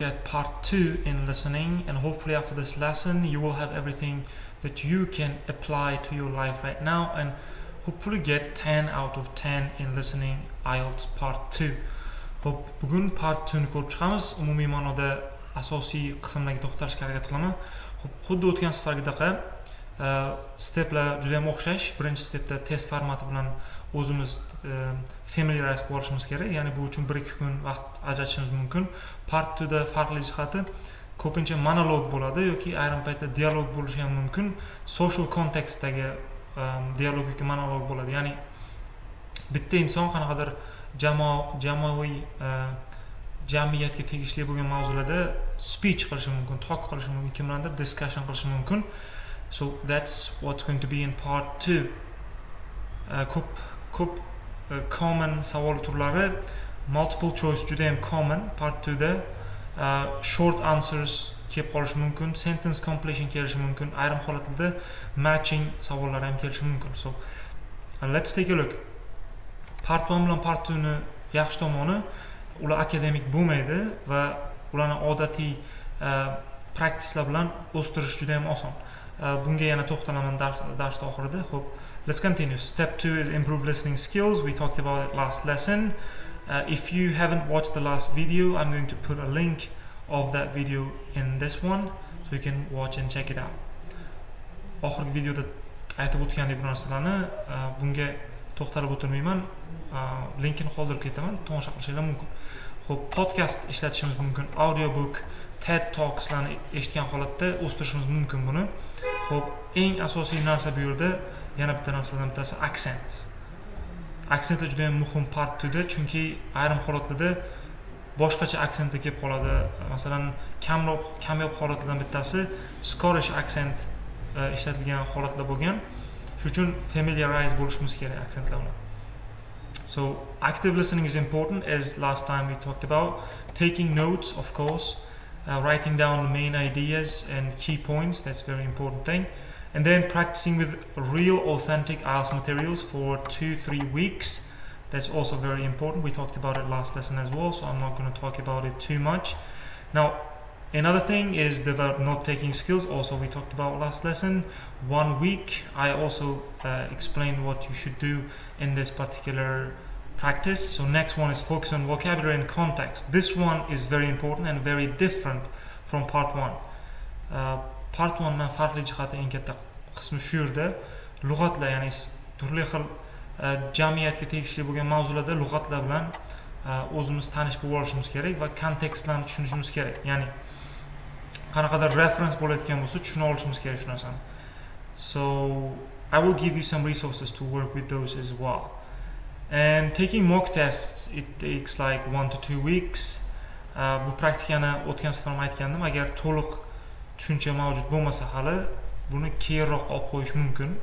At part 2 in listening, and hopefully after this lesson you will have everything that you can apply to your life right now and hopefully get 10 out of 10 in listening IELTS part 2. Hop, bugun part 2 ni ko'rib chiqamiz. Umumiy ma'noda asosiy qismlarga to'xtalishga harakat qilaman. Hop, xuddi o'tgan safargidaqa steplar juda ham o'xshash. Birinchi stepda test formati bilan o'zimiz familiarize bo'lishimiz kerak. Ya'ni bu uchun 1-2 kun vaqt ajratishimiz mumkin. Part 2da farqli jihati ko'pincha monolog bo'ladi yoki ayrim paytda dialog bo'lishi ham mumkin. Social contextdagi dialog yoki monolog bo'ladi. Ya'ni bitta inson qanaqadir jamoaviy jamiyatga tegishli bo'lgan mavzularda speech qilishi mumkin, talk qilishi mumkin, kimlardir discussion qilishi mumkin. So that's what's going to be in part 2. Ko'p common savol turlari, multiple choice juda ham common. Part 2da short answers kelib qolishi mumkin, sentence completion kelishi mumkin, ayrim holatlarda matching savollar ham kelishi mumkin. So let's take a look. Part 1 bilan part 2 ni yaxshi tomoni, ular akademik bo'lmaydi va ularni odatiy practicelar bilan o'stirish juda ham oson. Bunga yana to'xtalaman darsda oxirida. Xo'p, let's continue. Step 2 is improve listening skills. We talked about it last lesson. If you haven't watched the last video, I'm going to put a link of that video in this one so you can watch and check it out. Oxirgi videoda aytib o'tgandek bir narsalarni bunga to'xtalib o'tirmayman. Linkini qoldirib ketaman, tomosha qilishingiz mumkin. Xo'p, podcast ishlatishimiz mumkin, audiobook, TED Talks'larni eshitgan holatda o'stirishimiz mumkin buni. Xo'p, eng asosiy narsa bu yerda yana bitta narsadan bittasi accent. Accent juda ham muhim part 2da, chunki ayrim holatlarda boshqacha accent kelib qoladi. Masalan, kamyob holatlardan bittasi Scottish accent ishlatilgan holatlar bo'lgan. Shuning uchun familiarize bo'lishimiz kerak accentlar bilan. So active listening is important, as last time we talked about. Taking notes, of course, writing down the main ideas and key points, that's a very important thing. And then practicing with real authentic IELTS materials for 2-3 weeks. That's also very important. We talked about it last lesson as well, so I'm not going to talk about it too much. Now, another thing is develop note-taking skills. Also, we talked about last lesson. 1 week, I also explained what you should do in this particular practice. So next one is focus on vocabulary and context. This one is very important and very different from part 1. Part 1 dan farqli jihati eng katta qismi shu yerda lug'atlar, ya'ni turli xil jamiyatga tegishli bo'lgan mavzularda lug'atlar bilan o'zimiz tanish bo'lib olishimiz kerak va kontekstlarni tushunishimiz kerak. Ya'ni qanaqadir reference bo'layotgan bo'lsa tushuna olishimiz kerak shu narsani. So I will give you some resources to work with those as well. And taking mock tests, it takes like 1 to 2 weeks. Bu praktikani o'tgan safar ham aytgandim. Agar to'liq tushuncha mavjud bo'lmasa hali buni keyinroq olib qo'yish mumkin.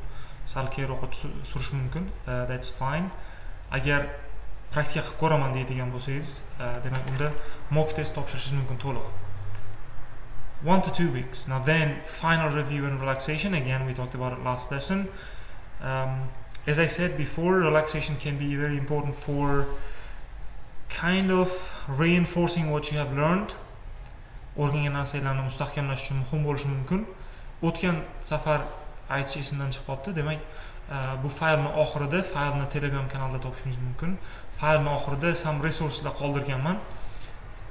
Sal keyinroq surish mumkin. That's fine. Agar praktika qilib ko'raman deydigan bo'lsangiz, demak unda mock test topshirishingiz mumkin to'liq. 1 to 2 weeks. Now then, final review and relaxation. Again, we talked about it last lesson. As I said before, relaxation can be very important for kind of reinforcing what you have learned. O'rgangan narsalarni mustahkamlash uchun muhim bo'lishi mumkin. O'tgan safar aytish esimdan chiqib qoldi. Demak, bu faylni oxirida, faylni Telegram kanalida topishingiz mumkin. Faylni oxirida some resources qoldirganman.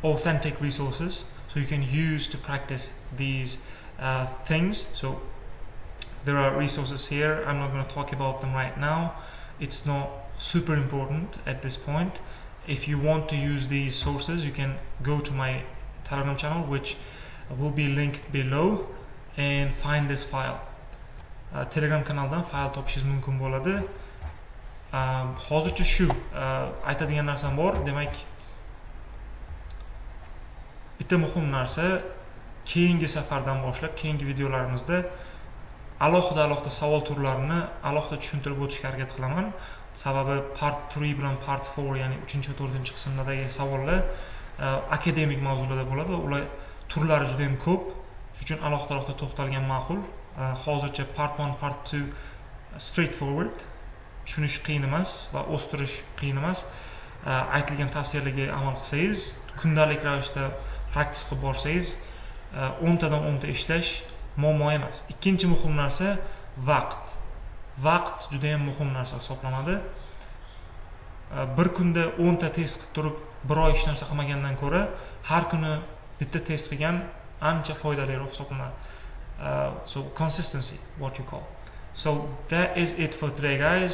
Authentic resources, so you can use to practice these things. So there are resources here. I'm not going to talk about them right now. It's not super important at this point. If you want to use these sources, you can go to my Telegram channel, which will be linked below, and find this file. Telegram kanaldan fayl topishingiz mumkin bo'ladi. Hozircha shu aytadigan narsam bor. Demak, bitta muhim narsa, keyingi safardan boshlab, keyingi videolarimizda alohida savol turlarini alohida tushuntirib o'tishga harakat qilaman. Sababi part 3 bilan part 4, ya'ni 3-4 qismlardagi savollar akademik mavzularda bo'ladi. Ular turlari juda ham ko'p. Shuning uchun alohida to'xtalgan ma'qul. Hozircha part 1, part 2 straightforward. Tushunish qiyin emas va o'stirish qiyin emas. Aytilgan tavsiyalarga amal qilsangiz, kundalik ravishda practice qilib borsangiz 10 tadan 10 ta ishlash muammo emas. Ikkinchi muhim narsa vaqt. Vaqt juda ham muhim narsa hisoblanadi. Bir kunda 10 ta test qilib turib, bir oy hech narsa qilmagandan ko'ra, har kuni bitta test qilgan ancha foydaliroq hisoblanadi. So consistency, what you call. So that is it for today, guys.